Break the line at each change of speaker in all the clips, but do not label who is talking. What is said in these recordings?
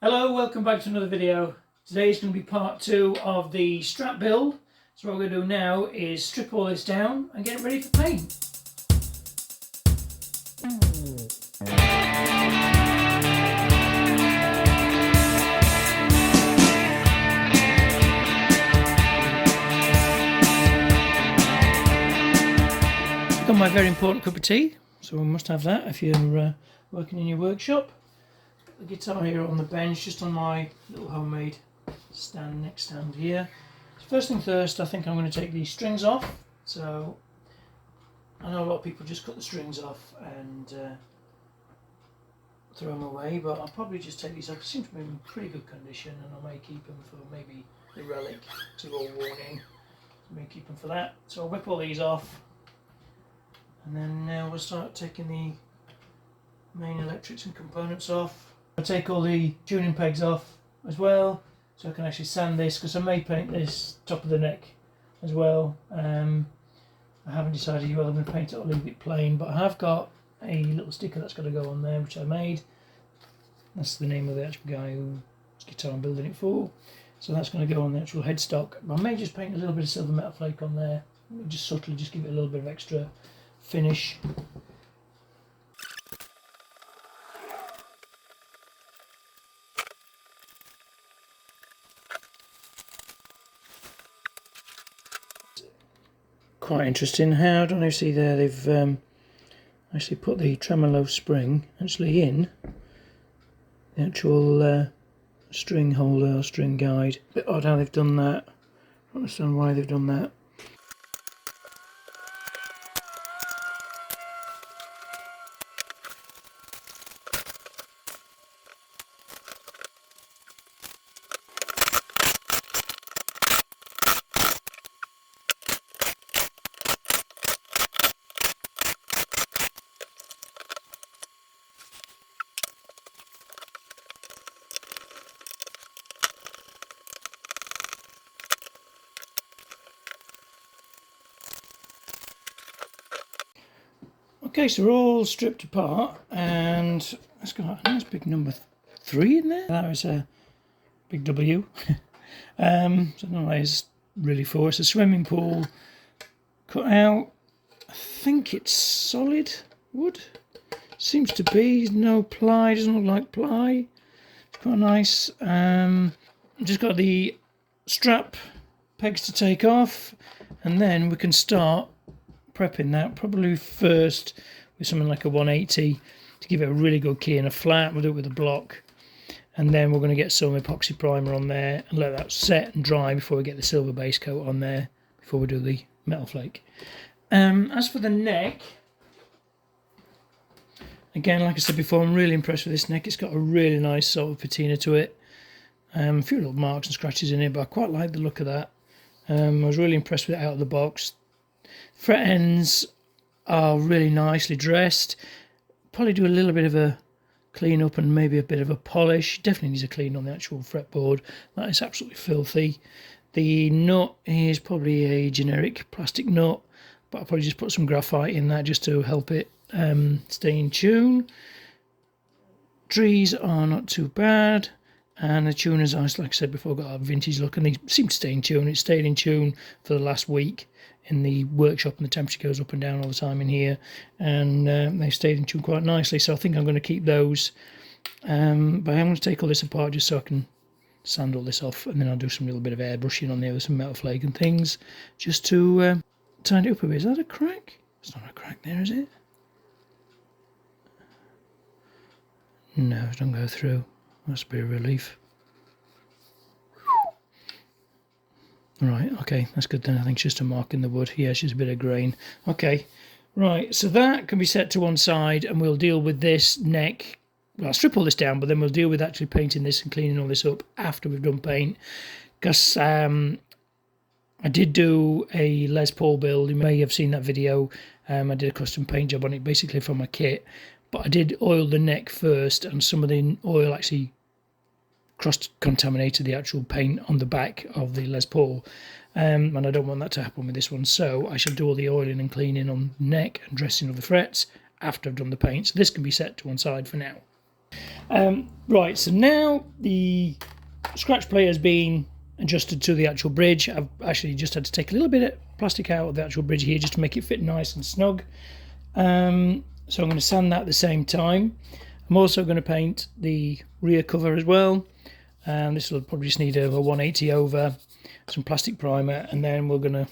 Hello, welcome back to another video. Today is going to be part 2 of the Strat build. So what we're going to do now is strip all this down and get it ready for paint. Got my very important cup of tea, so we must have that if you're working in your workshop. The guitar here on the bench, just on my little homemade neck stand here. So first thing first, I think I'm going to take these strings off. So I know a lot of people just cut the strings off and throw them away, but I'll probably just take these off. They seem to be in pretty good condition, and I may keep them for maybe the relic to all worn in. I may keep them for that. So I'll whip all these off, and then we'll start taking the main electrics and components off. I'll take all the tuning pegs off as well, so I can actually sand this, because I may paint this top of the neck as well. I haven't decided whether I'm going to paint it or leave it plain, but I have got a little sticker that's got to go on there, which I made. That's the name of the actual guy whose guitar I'm building it for. So that's going to go on the actual headstock. I may just paint a little bit of silver metal flake on there, just subtly, just give it a little bit of extra finish. Quite interesting how, I don't know if you see there, they've actually put the tremolo spring actually in the actual string holder or string guide. A bit odd how they've done that. I don't understand why they've done that. Okay, so we're all stripped apart, and that's got a nice big number 3 in there. That was a big W. So I don't know what that is really for. It's a swimming pool cut out. I think it's solid wood. Seems to be. No ply, doesn't look like ply. It's quite nice. Just got the strap pegs to take off, and then we can start prepping that, probably first with something like a 180 to give it a really good key and a flat. We'll do it with a block, and then we're going to get some epoxy primer on there and let that set and dry before we get the silver base coat on there, before we do the metal flake. As for the neck, again, like I said before, I'm really impressed with this neck. It's got a really nice sort of patina to it, a few little marks and scratches in it, but I quite like the look of that. I was really impressed with it out of the box. Fret ends are really nicely dressed. Probably do a little bit of a clean up and maybe a bit of a polish. Definitely needs a clean on the actual fretboard. That is absolutely filthy. The nut is probably a generic plastic nut, but I'll probably just put some graphite in that just to help it stay in tune. Trees are not too bad, and the tuners, like I said before, got that vintage look, and they seem to stay in tune. It stayed in tune for the last week in the workshop, and the temperature goes up and down all the time in here, and they stayed in tune quite nicely, so I think I'm going to keep those. But I'm going to take all this apart just so I can sand all this off, and then I'll do some little bit of airbrushing on there with some metal flake and things just to tidy it up a bit. Is that a crack? It's not a crack there, is it? No, it don't go through. Must be a relief. Right, okay, that's good then. I think it's just a mark in the wood. Yeah, it's just a bit of grain. Okay, right, so that can be set to one side, and we'll deal with this neck. Well, I'll strip all this down, but then we'll deal with actually painting this and cleaning all this up after we've done paint. Because I did do a Les Paul build. You may have seen that video. I did a custom paint job on it, basically from my kit. But I did oil the neck first, and some of the oil actually cross-contaminated the actual paint on the back of the Les Paul, and I don't want that to happen with this one, so I shall do all the oiling and cleaning on the neck and dressing of the frets after I've done the paint. So this can be set to one side for now. Right, so now the scratch plate has been adjusted to the actual bridge. I've actually just had to take a little bit of plastic out of the actual bridge here just to make it fit nice and snug. So I'm going to sand that at the same time. I'm also going to paint the rear cover as well. This will probably just need a 180 over, some plastic primer, and then we're going to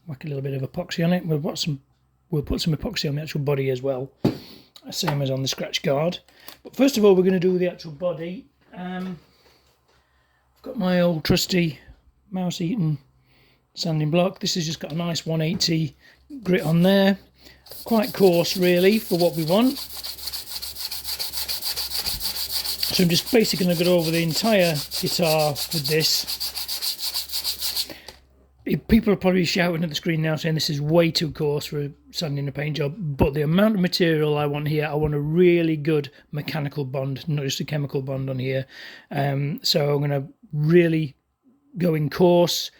whack a little bit of epoxy on it. We'll put some epoxy on the actual body as well, same as on the scratch guard. But first of all, we're going to do the actual body. I've got my old trusty mouse-eaten sanding block. This has just got a nice 180 grit on there. Quite coarse really for what we want. So I'm just basically going to go over the entire guitar with this. People are probably shouting at the screen now saying this is way too coarse for sanding a paint job, but the amount of material I want here, I want a really good mechanical bond, not just a chemical bond on here. So I'm going to really go in coarse.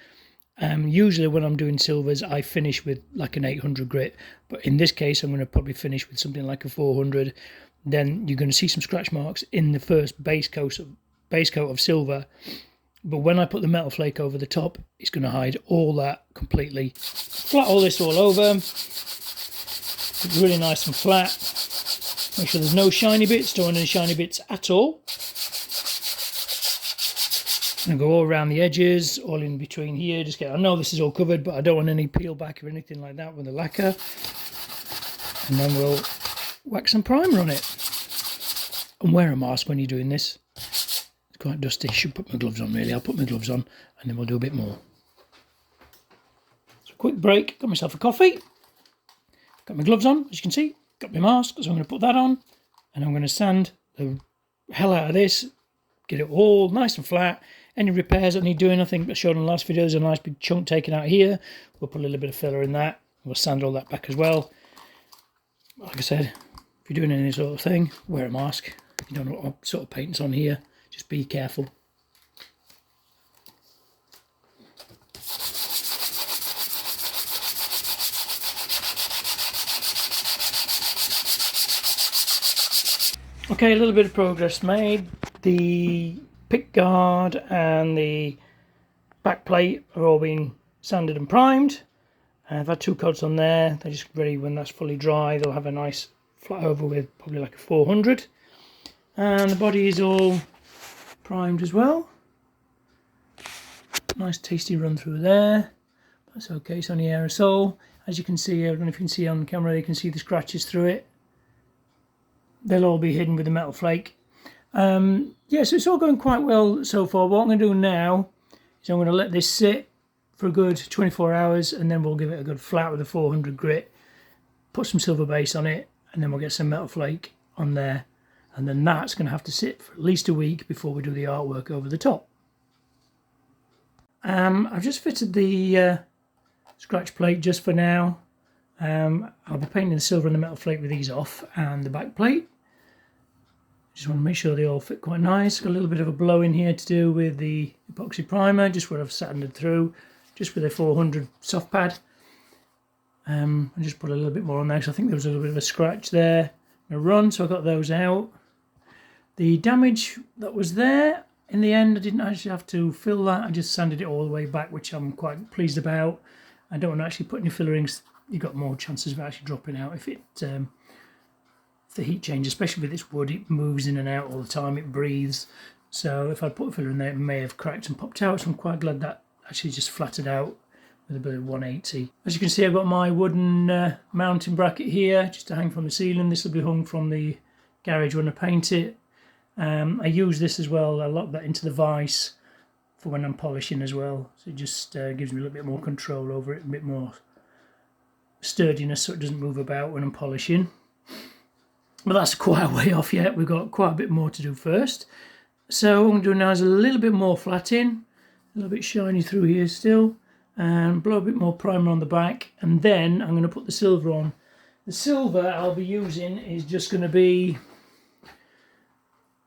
Usually when I'm doing silvers, I finish with like an 800 grit, but in this case I'm going to probably finish with something like a 400. Then you're going to see some scratch marks in the first base coat of silver. But when I put the metal flake over the top, it's going to hide all that completely. Flat all this all over. It's really nice and flat. Make sure there's no shiny bits. Don't want any shiny bits at all. And go all around the edges, all in between here. I know this is all covered, but I don't want any peel back or anything like that with the lacquer. And then we'll whack some primer on it. And wear a mask when you're doing this. Quite dusty. Should put my gloves on really. I'll put my gloves on and then we'll do a bit more. So quick break. Got myself a coffee. Got my gloves on, as you can see. Got my mask, so I'm going to put that on and I'm going to sand the hell out of this. Get it all nice and flat. Any repairs that need doing, I think I showed in the last video, there's a nice big chunk taken out here. We'll put a little bit of filler in that. We'll sand all that back as well. Like I said, if you're doing any sort of thing, wear a mask. You don't know what sort of paint's on here. Just be careful. Okay, a little bit of progress made. The pick guard and the back plate are all being sanded and primed. I've had 2 coats on there. They're just ready when that's fully dry. They'll have a nice flat over with probably like a 400. And the body is all primed as well. Nice tasty run through there. That's okay, it's only aerosol. As you can see, I don't know if you can see on camera, you can see the scratches through it. They'll all be hidden with the metal flake. Yeah, so it's all going quite well so far. What I'm going to do now is I'm going to let this sit for a good 24 hours and then we'll give it a good flat with a 400 grit. Put some silver base on it and then we'll get some metal flake on there. And then that's going to have to sit for at least a week before we do the artwork over the top. I've just fitted the scratch plate just for now. I'll be painting the silver and the metal flake with these off and the back plate. Just want to make sure they all fit quite nice. Got a little bit of a blow in here to do with the epoxy primer, just where I've sanded through, just with a 400 soft pad. I just put a little bit more on there because I think there was a little bit of a scratch there. A run, so I got those out. The damage that was there, in the end I didn't actually have to fill that, I just sanded it all the way back, which I'm quite pleased about. I don't want to actually put any fillerings, you've got more chances of actually dropping out if the heat change, especially with this wood, it moves in and out all the time, it breathes. So if I'd put a filler in there, it may have cracked and popped out, so I'm quite glad that actually just flattened out with a bit of 180. As you can see, I've got my wooden mounting bracket here, just to hang from the ceiling. This will be hung from the garage when I paint it. I use this as well, I lock that into the vise for when I'm polishing as well. So it just gives me a little bit more control over it, a bit more sturdiness so it doesn't move about when I'm polishing. But that's quite a way off yet, we've got quite a bit more to do first. So what I'm doing now is a little bit more flatting, a little bit shiny through here still, and blow a bit more primer on the back, and then I'm going to put the silver on. The silver I'll be using is just going to be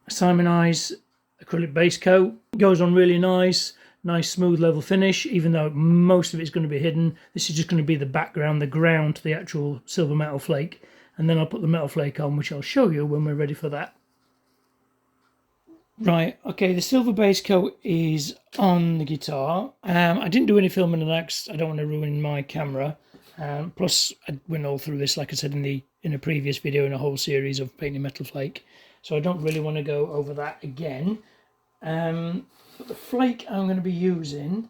a Simonized acrylic base coat. It goes on really nice smooth level finish, even though most of it's going to be hidden. This is just going to be the background, the ground to the actual silver metal flake, and then I'll put the metal flake on, which I'll show you when we're ready for that. Right, okay, the silver base coat is on the guitar. I didn't do any filming of that 'cause I don't want to ruin my camera. Plus, I went all through this, like I said in a previous video, in a whole series of painting metal flake. So I don't really want to go over that again. But the flake I'm going to be using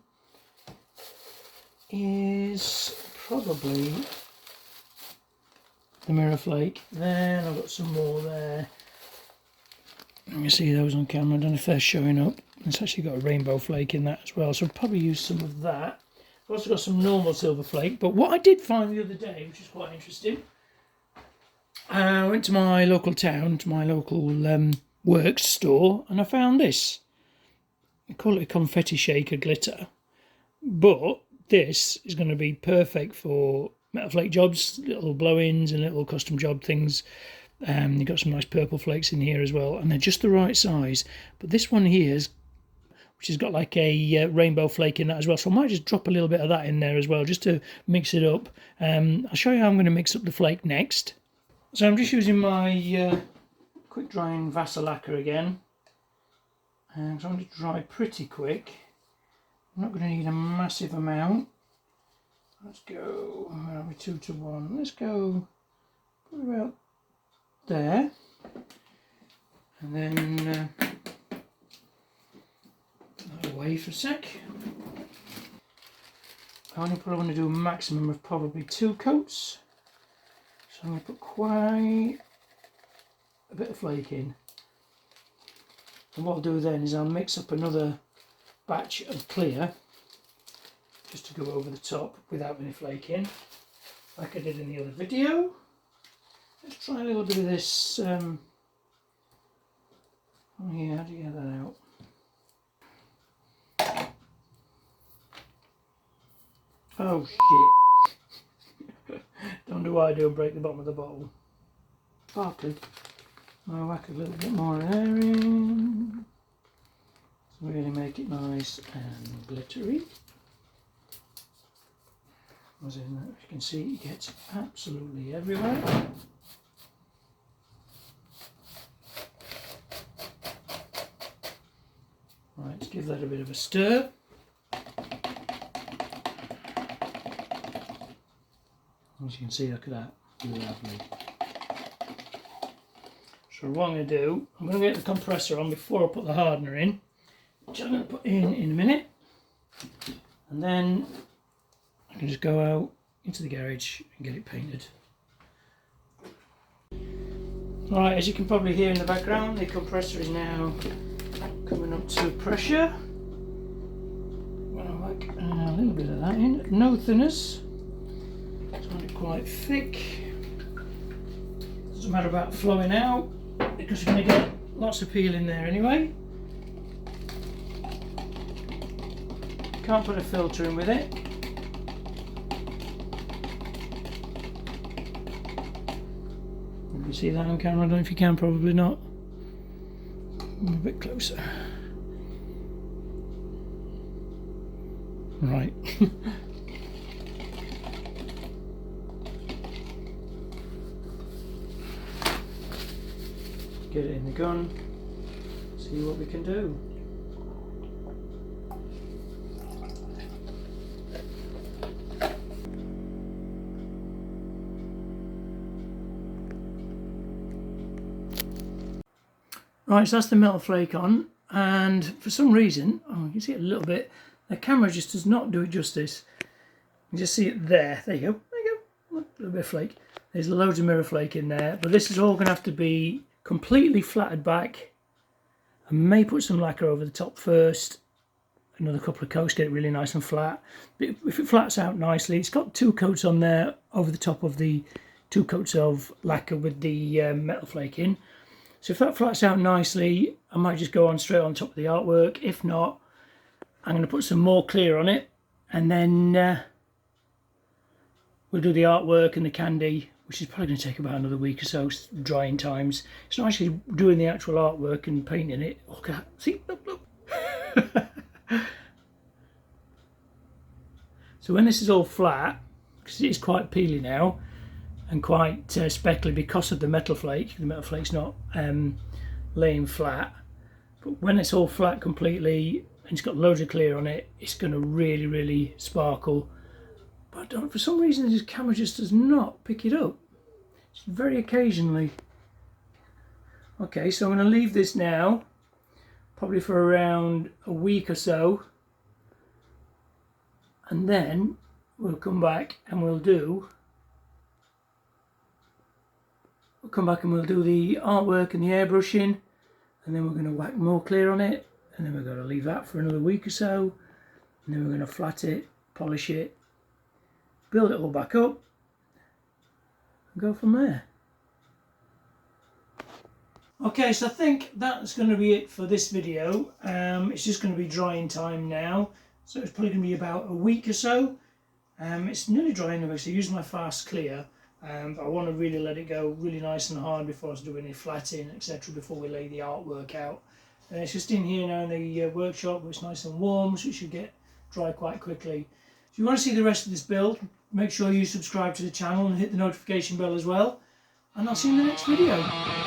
is probably the mirror flake. Then I've got some more there. Let me see those on camera. I don't know if they're showing up. It's actually got a rainbow flake in that as well, so I'll probably use some of that. I've also got some normal silver flake, but what I did find the other day, which is quite interesting, I went to my local town, to my local works store, and I found this. I call it a confetti shaker glitter, but this is going to be perfect for metal flake jobs, little blow-ins and little custom job things. You've got some nice purple flakes in here as well, and they're just the right size. But this one here is, which has got like a rainbow flake in that as well, so I might just drop a little bit of that in there as well, just to mix it up. I'll show you how I'm going to mix up the flake next. So I'm just using my quick drying Vasa lacquer again, and so I'm going to dry pretty quick. I'm not going to need a massive amount. Let's go, where are we, 2 to 1. Let's go probably about there, and then put that away for a sec. I only probably want to do a maximum of probably 2 coats, so I'm going to put quite a bit of flake in, and what I'll do then is I'll mix up another batch of clear just to go over the top without any flake in, like I did in the other video. Let's try a little bit of this. Oh yeah, how do you get that out? Oh shit. Don't do what I do and break the bottom of the bottle. Sparkly. I'll whack a little bit more air in to really make it nice and glittery. As you can see, it gets absolutely everywhere. Right, let's give that a bit of a stir. As you can see, look at that, lovely. So what I'm going to do, I'm going to get the compressor on before I put the hardener in, which I'm going to put in a minute, and then I can just go out into the garage and get it painted. Right, as you can probably hear in the background, the compressor is now coming up to pressure. I'm going to whack a little bit of that in. No thinners. It's not quite thick. Doesn't matter about flowing out because you're going to get lots of peel in there anyway. Can't put a filter in with it. You can see that on camera. I don't know if you can, probably not. A bit closer. Right. Get it in the gun, see what we can do. Right, so that's the metal flake on, and for some reason, oh, you can see it a little bit, the camera just does not do it justice. You just see it there. There you go. There you go. Look, a little bit of flake. There's loads of mirror flake in there, but this is all going to have to be completely flattened back. I may put some lacquer over the top first, another couple of coats, get it really nice and flat. But if it flats out nicely, it's got 2 coats on there over the top of the 2 coats of lacquer with the metal flake in. So if that flats out nicely, I might just go on straight on top of the artwork. If not, I'm going to put some more clear on it, and then we'll do the artwork and the candy, which is probably going to take about another week or so, drying times. It's not actually doing the actual artwork and painting it. Look at that. See? Look, look. So when this is all flat, because it is quite peely now, and quite speckly because of the metal flake. The metal flake's not laying flat. But when it's all flat completely and it's got loads of clear on it, it's going to really sparkle. But I don't, for some reason this camera just does not pick it up. It's very occasionally. Okay, so I'm going to leave this now, probably for around a week or so, and then we'll come back and we'll do the artwork and the airbrushing, and then we're going to whack more clear on it, and then we're going to leave that for another week or so, and then we're going to flat it, polish it, build it all back up, and go from there. Okay, so I think that's going to be it for this video. It's just going to be drying time now, so it's probably going to be about a week or so. It's nearly dry anyway, so I use my fast clear. But I want to really let it go really nice and hard before I do any flatting, etc., before we lay the artwork out. And it's just in here now in the workshop, where it's nice and warm, so it should get dry quite quickly. If you want to see the rest of this build, make sure you subscribe to the channel and hit the notification bell as well. And I'll see you in the next video.